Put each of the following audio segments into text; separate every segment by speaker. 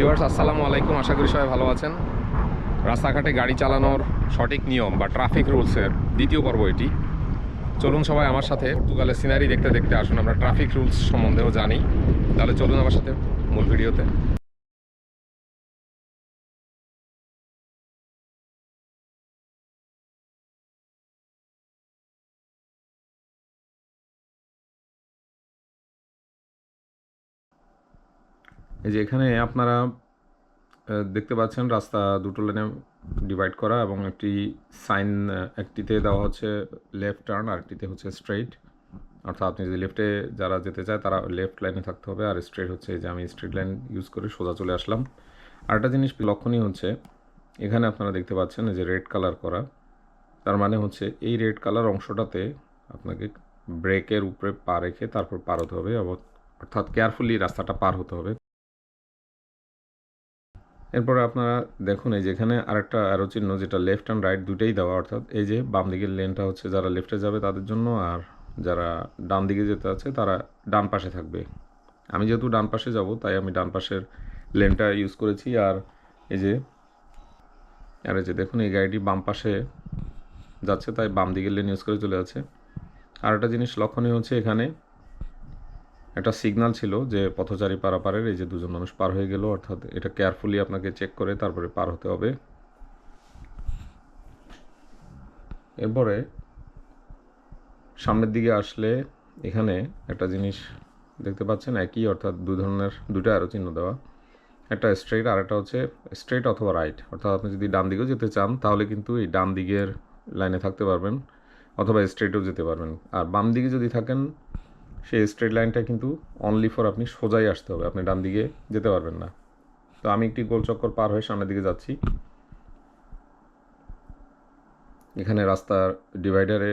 Speaker 1: Viewers আসসালামু আলাইকুম, আশা করি সবাই ভালো আছেন। রাস্তাঘাটে গাড়ি চালানোর সঠিক নিয়ম বা ট্রাফিক রুলসের দ্বিতীয় পর্ব এটি। চলুন সবাই আমার সাথে পর্তুগালের সিনারি দেখতে দেখতে আসুন আমরা ট্রাফিক রুলস সম্বন্ধেও জানি। তাহলে চলুন আমার সাথে মূল ভিডিওতে। এই যে এখানে আপনারা দেখতে পাচ্ছেন রাস্তা দুটো লেনে ডিভাইড করা এবং একটি সাইন, একটিতে দেওয়া হচ্ছে লেফট টার্ন আর একটিতে হচ্ছে স্ট্রেইট। অর্থাৎ আপনি যদি লেফটে যারা যেতে চায় তারা লেফট লাইনে থাকতে হবে, আর স্ট্রেট হচ্ছে যে আমি স্ট্রেট লাইন ইউজ করে সোজা চলে আসলাম। আরেকটা জিনিস লক্ষণীয় হচ্ছে এখানে আপনারা দেখতে পাচ্ছেন যে রেড কালার করা, তার মানে হচ্ছে এই রেড কালার অংশটাতে আপনাকে ব্রেকের উপরে পা রেখে তারপর পার হতে হবে, অর্থাৎ কেয়ারফুলি রাস্তাটা পার হতে হবে। এরপরে আপনারা দেখুন এই যেখানে আরেকটা অ্যারো চিহ্ন, যেটা লেফট অ্যান্ড রাইট দুটেই দেওয়া, অর্থাৎ এই যে বাম দিকের লেনটা হচ্ছে যারা লেফটে যাবে তাদের জন্য, আর যারা ডান দিকে যেতে আছে তারা ডান পাশে থাকবে। আমি যেহেতু ডান পাশে যাব তাই আমি ডান পাশের লেনটা ইউজ করেছি। আর এই যে দেখুন এই গাড়িটি বাম পাশে যাচ্ছে তাই বাম দিকের লেন ইউজ করে চলে যাচ্ছে। আর একটা জিনিস লক্ষণীয় হচ্ছে এখানে একটা সিগন্যাল ছিল যে পথচারী পারাপারের, এই যে দুজন মানুষ পার হয়ে গেল, অর্থাৎ এটা কেয়ারফুলি আপনাকে চেক করে তারপরে পার হতে হবে। এরপরে সামনের দিকে আসলে এখানে একটা জিনিস দেখতে পাচ্ছেন একই, অর্থাৎ দুটো অ্যারো চিহ্ন দেওয়া, একটা স্ট্রেট আর একটা হচ্ছে স্ট্রেট অথবা রাইট। অর্থাৎ আপনি যদি ডান দিকেও যেতে চান তাহলে কিন্তু এই ডান দিকের লাইনে থাকতে পারবেন অথবা স্ট্রেটেও যেতে পারবেন। আর বাম দিকে যদি থাকেন সেই স্ট্রেট লাইনটা কিন্তু অনলি ফর আপনি সোজাই আসতে হবে, আপনি ডান দিকে যেতে পারবেন না। তো আমি একটি গোল চক্কর পার হয়ে সামনের দিকে যাচ্ছি। এখানে রাস্তার ডিভাইডারে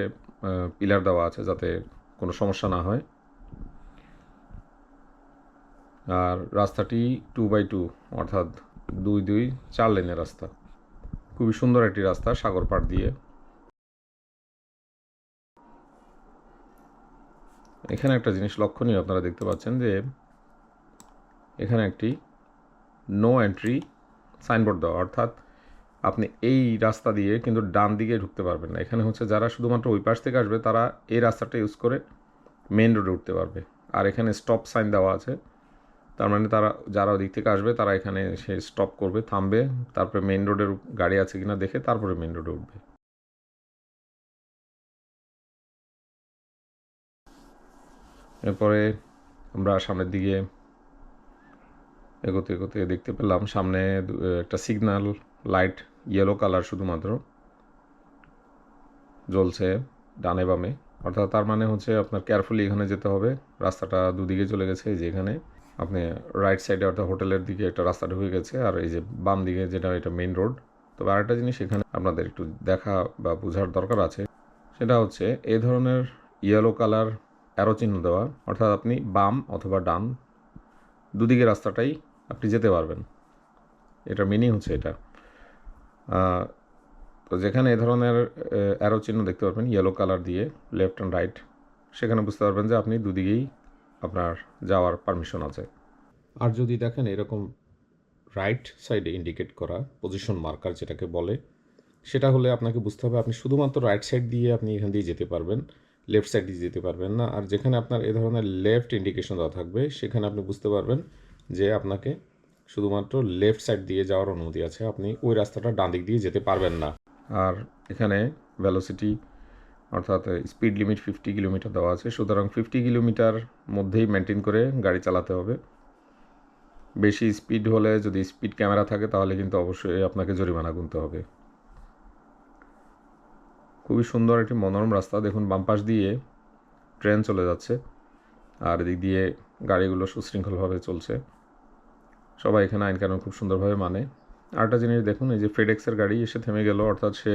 Speaker 1: পিলার দেওয়া আছে যাতে কোনো সমস্যা না হয়। আর রাস্তাটি 2x2, অর্থাৎ 4 লেনের রাস্তা। খুবই সুন্দর একটি রাস্তা সাগর পাড় দিয়ে। এখানে একটা জিনিস লক্ষণীয়, আপনারা দেখতে পাচ্ছেন যে এখানে একটি নো এন্ট্রি সাইনবোর্ড দেওয়া, অর্থাৎ আপনি এই রাস্তা দিয়ে কিন্তু ডান দিকে ঢুকতে পারবেন না। এখানে হচ্ছে যারা শুধুমাত্র ওই পাশ থেকে আসবে তারা এই রাস্তাটা ইউজ করে মেন রোডে উঠতে পারবে। আর এখানে স্টপ সাইন দেওয়া আছে, তার মানে যারা ওদিক থেকে আসবে তারা এখানে সে স্টপ করবে, থামবে, তারপরে মেন রোডের গাড়ি আছে কিনা দেখে তারপরে মেন রোডে উঠবে। এরপরে আমরা সামনের দিকে এগোতে এগোতে দেখতে পেলাম সামনে একটা সিগন্যাল লাইট ইয়েলো কালার শুধুমাত্র জ্বলছে ডানে বামে, অর্থাৎ তার মানে হচ্ছে আপনার কেয়ারফুলি এখানে যেতে হবে। রাস্তাটা দুদিকে চলে গেছে, এই যে এখানে আপনি রাইট সাইডে অর্থাৎ হোটেলের দিকে একটা রাস্তা ঢুকে গেছে, আর এই যে বাম দিকে যেটা এটা মেইন রোড। তবে আরেকটা জিনিস এখানে আপনাদের একটু দেখা বা বোঝার দরকার আছে, সেটা হচ্ছে এই ধরনের ইয়েলো কালার অ্যারো চিহ্ন দেওয়া, অর্থাৎ আপনি বাম অথবা ডান দুদিকে রাস্তাটাই আপনি যেতে পারবেন, এটার মিনিং হচ্ছে এটা। তো যেখানে এ ধরনের অ্যারো চিহ্ন দেখতে পারবেন ইয়েলো কালার দিয়ে লেফট অ্যান্ড রাইট, সেখানে বুঝতে পারবেন যে আপনি দুদিকেই আপনার যাওয়ার পারমিশন আছে। আর যদি দেখেন এরকম রাইট সাইডে ইন্ডিকেট করা পজিশন মার্কার যেটাকে বলে, সেটা হলে আপনাকে বুঝতে হবে আপনি শুধুমাত্র রাইট সাইড দিয়ে আপনি এখান দিয়ে যেতে পারবেন, লেফট সাইড দিয়ে যেতে পারবেন না। আর যেখানে আপনার এ ধরনের লেফট ইন্ডিকেশন দেওয়া থাকবে সেখানে আপনি বুঝতে পারবেন যে আপনাকে শুধুমাত্র লেফট সাইড দিয়ে যাওয়ার অনুমতি আছে, আপনি ওই রাস্তাটা ডান দিক দিয়ে যেতে পারবেন না। আর এখানে ভেলোসিটি অর্থাৎ স্পিড লিমিট 50 কিলোমিটার দেওয়া আছে, সুতরাং 50 কিলোমিটার মধ্যেই মেনটেন করে গাড়ি চালাতে হবে। বেশি স্পিড হলে যদি স্পিড ক্যামেরা থাকে তাহলে কিন্তু অবশ্যই আপনাকে জরিমানা গুনতে হবে। খুবই সুন্দর একটি মনোরম রাস্তা, দেখুন বাম পাশ দিয়ে ট্রেন চলে যাচ্ছে আর এদিক দিয়ে গাড়িগুলো সুশৃঙ্খলভাবে চলছে। সবাই এখানে আইনকানুন খুব সুন্দরভাবে মানে। আরেকটা জিনিস দেখুন, এই যে ফেডেক্সের গাড়ি এসে থেমে গেল, অর্থাৎ সে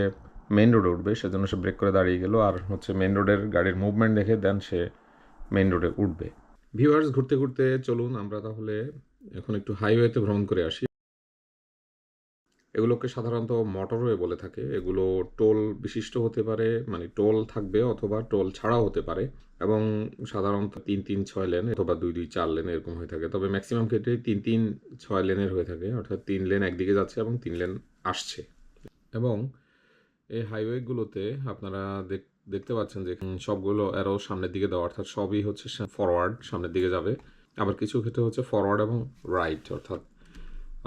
Speaker 1: মেইন রোডে উঠবে, সেজন্য সে ব্রেক করে দাঁড়িয়ে গেল, আর হচ্ছে মেইন রোডের গাড়ির মুভমেন্ট দেখে দেন সে মেইন রোডে উঠবে। ভিউয়ার্স, ঘুরতে ঘুরতে চলুন আমরা তাহলে এখন একটু হাইওয়েতে ভ্রমণ করে আসি। এগুলোকে সাধারণত মোটরওয়ে বলে থাকে। এগুলো টোল বিশিষ্ট হতে পারে, মানে টোল থাকবে অথবা টোল ছাড়াও হতে পারে, এবং সাধারণত ৩-৩-৬ লেন অথবা ২-২-৪ লেন এরকম হয়ে থাকে। তবে ম্যাক্সিমাম ক্ষেত্রেই ৩-৩-৬ লেনের হয়ে থাকে, অর্থাৎ ৩ লেন একদিকে যাচ্ছে এবং ৩ লেন আসছে। এবং এই হাইওয়েগুলোতে আপনারা দেখতে পাচ্ছেন যে সবগুলো অ্যারো সামনের দিকে দেওয়া, অর্থাৎ সবই হচ্ছে ফরওয়ার্ড, সামনের দিকে যাবে। আবার কিছু ক্ষেত্রে হচ্ছে ফরওয়ার্ড এবং রাইট, অর্থাৎ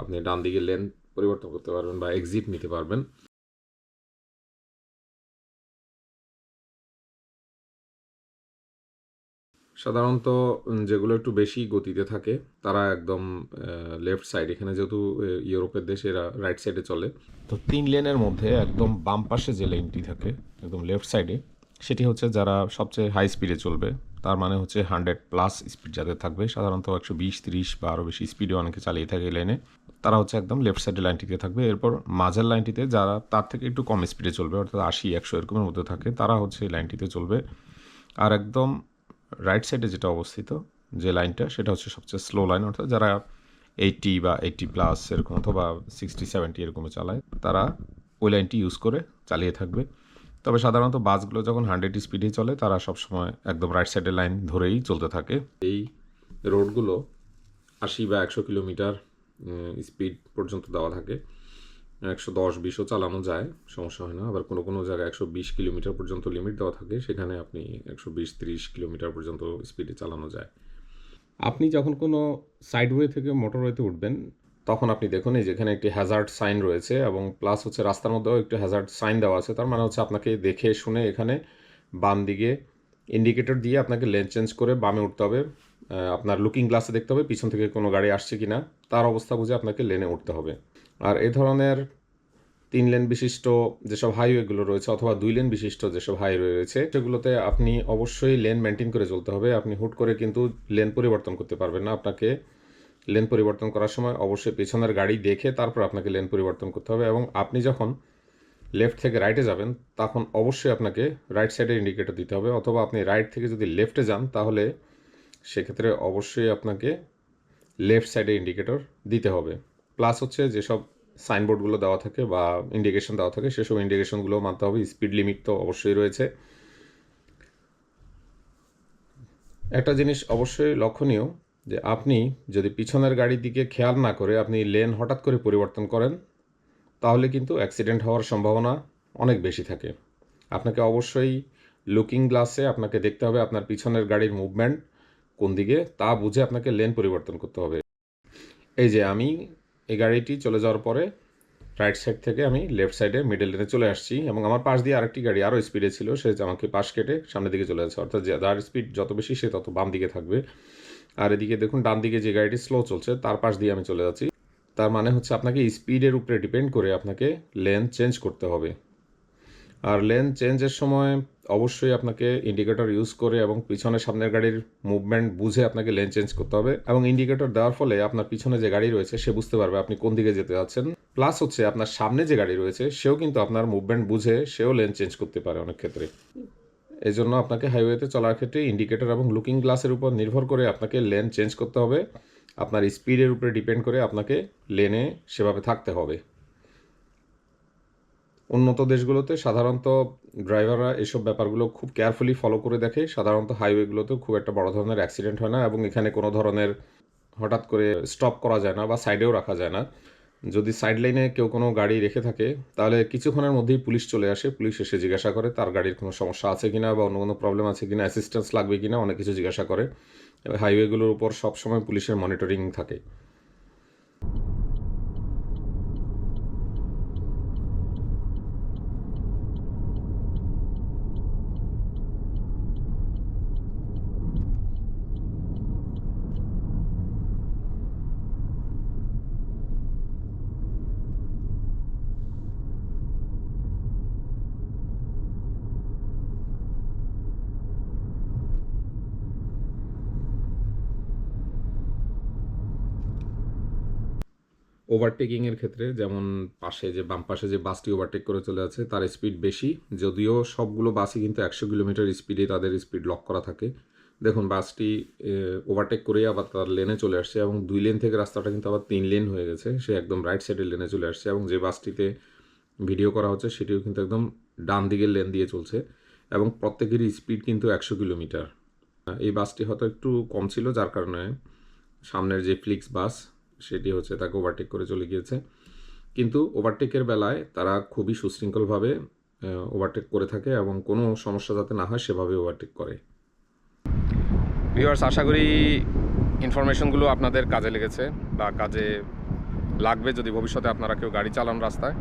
Speaker 1: আপনি ডান দিকে লেন পরিবর্তন করতে পারবেন বা এক্সিট নিতে পারবেন। সাধারণত যেগুলো একটু বেশি গতিতে থাকে তারা একদম লেফট সাইড, এখানে যেহেতু ইউরোপের দেশ, এরা রাইট সাইডে চলে। তো 3 লেনের মধ্যে একদম বাম পাশে যে লেনটি থাকে একদম লেফট সাইডে, সেটি হচ্ছে যারা সবচেয়ে হাই স্পিডে চলবে, তার মানে হচ্ছে 100+ স্পিড যাদের থাকবে, সাধারণত 120-130 বা আরও বেশি স্পিডে অনেকে চালিয়ে থাকে লেনে, তারা হচ্ছে একদম লেফট সাইডের লাইনটিতে থাকবে। এরপর মাঝের লাইনটিতে যারা তার থেকে একটু কম স্পিডে চলবে, অর্থাৎ 80-100 এরকমের মধ্যে থাকে, তারা হচ্ছে এই লাইনটিতে চলবে। আর একদম রাইট সাইডে যেটা অবস্থিত যে লাইনটা, সেটা হচ্ছে সবচেয়ে স্লো লাইন, অর্থাৎ যারা 80 বা 80+ এরকম অথবা 60-70 এরকমে চালায়, তারা ওই লাইনটি ইউজ করে চালিয়ে থাকবে। তবে সাধারণত বাসগুলো যখন 100 স্পিডে চলে, তারা সবসময় একদম রাইট সাইডের লাইন ধরেই চলতে থাকে। এই রোডগুলো 80 বা 100 কিলোমিটার স্পিড পর্যন্ত দেওয়া থাকে, 110-120ও চালানো যায়, সমস্যা হয় না। আবার কোনো কোনো জায়গায় 120 কিলোমিটার পর্যন্ত লিমিট দেওয়া থাকে, সেখানে আপনি 120-30 কিলোমিটার পর্যন্ত স্পিডে চালানো যায়। আপনি যখন কোনো সাইডওয়ে থেকে মোটরওয়েতে উঠবেন, তখন আপনি দেখুন এই যেখানে একটি হ্যাজার্ড সাইন রয়েছে, এবং প্লাস হচ্ছে রাস্তার মধ্যেও একটু হ্যাজার্ড সাইন দেওয়া আছে। তার মানে হচ্ছে আপনাকে দেখে শুনে এখানে বাম দিকে ইন্ডিকেটর দিয়ে আপনাকে লেন চেঞ্জ করে বামে উঠতে হবে। আপনার লুকিং গ্লাসে দেখতে হবে পিছন থেকে কোনো গাড়ি আসছে কিনা, তার অবস্থা বুঝে আপনাকে লেনে উঠতে হবে। আর এই ধরনের 3 লেন বিশিষ্ট যেসব হাইওয়েগুলো রয়েছে অথবা 2 লেন বিশিষ্ট যেসব হাইওয়ে রয়েছে, সেগুলোতে আপনি অবশ্যই লেন মেনটেন করে চলতে হবে। আপনি হুট করে কিন্তু লেন পরিবর্তন করতে পারবেন না। আপনাকে লেন পরিবর্তন করার সময় অবশ্যই পেছনের গাড়ি দেখে তারপর আপনাকে লেন পরিবর্তন করতে হবে, এবং আপনি যখন লেফট থেকে রাইটে যাবেন তখন অবশ্যই আপনাকে রাইট সাইডের ইন্ডিকেটর দিতে হবে, অথবা আপনি রাইট থেকে যদি লেফটে যান তাহলে সেক্ষেত্রে অবশ্যই আপনাকে লেফট সাইডে ইন্ডিকেটর দিতে হবে। প্লাস হচ্ছে যেসব সাইনবোর্ডগুলো দেওয়া থাকে বা ইন্ডিকেশন দেওয়া থাকে, সেসব ইন্ডিকেশনগুলো মানতে হবে। স্পিড লিমিট তো অবশ্যই রয়েছে। একটা জিনিস অবশ্যই লক্ষণীয়, যে আপনি যদি পিছনের গাড়ির দিকে খেয়াল না করে আপনি লেন হঠাৎ করে পরিবর্তন করেন, তাহলে কিন্তু অ্যাক্সিডেন্ট হওয়ার সম্ভাবনা অনেক বেশি থাকে। আপনাকে অবশ্যই লুকিং গ্লাসে আপনাকে দেখতে হবে আপনার পিছনের গাড়ির মুভমেন্ট কোন দিকে, তা বুঝে আপনাকে লেন পরিবর্তন করতে হবে। এই যে আমি এই গাড়িটি চলে যাওয়ার পরে রাইট সাইড থেকে আমি লেফট সাইডে মিডল লেনে চলে আসছি, এবং আমার পাশ দিয়ে আরেকটি গাড়ি আরও স্পিডে ছিল, সে আমাকে পাশ কেটে সামনের দিকে চলে যাচ্ছে। অর্থাৎ যার স্পিড যত বেশি সে তত বাম দিকে থাকবে। আর এদিকে দেখুন ডান দিকে যে গাড়িটি স্লো চলছে তার পাশ দিয়ে আমি চলে যাচ্ছি। তার মানে হচ্ছে আপনাকে স্পিডের উপরে ডিপেন্ড করে আপনাকে লেন চেঞ্জ করতে হবে। আর লেন চেঞ্জের সময় অবশ্যই আপনাকে ইন্ডিকেটর ইউজ করে এবং পিছনে সামনের গাড়ির মুভমেন্ট বুঝে আপনাকে লেন চেঞ্জ করতে হবে, এবং ইন্ডিকেটর দেওয়ার ফলে আপনার পিছনে যে গাড়ি রয়েছে সে বুঝতে পারবে আপনি কোন দিকে যেতে যাচ্ছেন। প্লাস হচ্ছে আপনার সামনে যে গাড়ি রয়েছে সেও কিন্তু আপনার মুভমেন্ট বুঝে সেও লেন চেঞ্জ করতে পারে অনেক ক্ষেত্রে। এই জন্য আপনাকে হাইওয়েতে চলার ক্ষেত্রে ইন্ডিকেটর এবং লুকিং গ্লাসের উপর নির্ভর করে আপনাকে লেন চেঞ্জ করতে হবে। আপনার স্পিডের উপরে ডিপেন্ড করে আপনাকে লেনে সেভাবে থাকতে হবে। উন্নত দেশগুলোতে সাধারণত ড্রাইভাররা এসব ব্যাপারগুলো খুব কেয়ারফুলি ফলো করে দেখে। সাধারণত হাইওয়েগুলোতেও খুব একটা বড় ধরনের অ্যাক্সিডেন্ট হয় না, এবং এখানে কোনো ধরনের হঠাৎ করে স্টপ করা যায় না বা সাইডেও রাখা যায় না। যদি সাইড লাইনে কেউ কোনো গাড়ি রেখে থাকে, তাহলে কিছুক্ষণের মধ্যেই পুলিশ চলে আসে। পুলিশ এসে জিজ্ঞাসা করে তার গাড়ির কোনো সমস্যা আছে কিনা বা অন্য কোনো প্রবলেম আছে কিনা, অ্যাসিস্ট্যান্স লাগবে কিনা, অনেক কিছু জিজ্ঞাসা করে। হাইওয়েগুলোর উপর সবসময় পুলিশের মনিটরিং থাকে। ওভারটেকিংয়ের ক্ষেত্রে যেমন বাম পাশে যে বাসটি ওভারটেক করে চলে যাচ্ছে তার স্পিড বেশি, যদিও সবগুলো বাসই কিন্তু 100 কিলোমিটার স্পিডে তাদের স্পিড লক করা থাকে। দেখুন বাসটি ওভারটেক করেই আবার তার লেনে চলে আসছে এবং 2 লেন থেকে রাস্তাটা কিন্তু আবার 3 লেন হয়ে গেছে। সে একদম রাইট সাইডের লেনে চলে আসছে এবং যে বাসটিতে ভিডিও করা হচ্ছে সেটিও কিন্তু একদম ডান দিকের লেন দিয়ে চলছে এবং প্রত্যেকেরই স্পিড কিন্তু 100 কিলোমিটার। এই বাসটি হয়তো একটু কম ছিল, যার কারণে সামনের যে ফ্লিক্স বাস সেটি হচ্ছে তাকে ওভারটেক করে চলে গিয়েছে। কিন্তু ওভারটেকের বেলায় তারা খুবই সুশৃঙ্খলভাবে ওভারটেক করে থাকে এবং কোনো সমস্যা যাতে না হয় সেভাবে ওভারটেক করে।
Speaker 2: ভিউয়ার্স, আশা করি ইনফরমেশনগুলো আপনাদের কাজে লেগেছে বা কাজে লাগবে যদি ভবিষ্যতে আপনারা কেউ গাড়ি চালান রাস্তায়।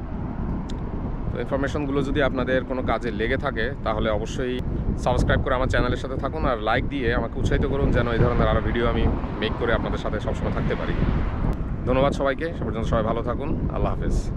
Speaker 2: তো ইনফরমেশনগুলো যদি আপনাদের কোনো কাজে লেগে থাকে তাহলে অবশ্যই সাবস্ক্রাইব করে আমার চ্যানেলের সাথে থাকুন আর লাইক দিয়ে আমাকে উৎসাহিত করুন যেন এই ধরনের আরও ভিডিও আমি মেক করে আপনাদের সাথে সবসময় থাকতে পারি। ধন্যবাদ সবাইকে। সে পর্যন্ত সবাই ভালো থাকুন। আল্লাহ হাফেজ।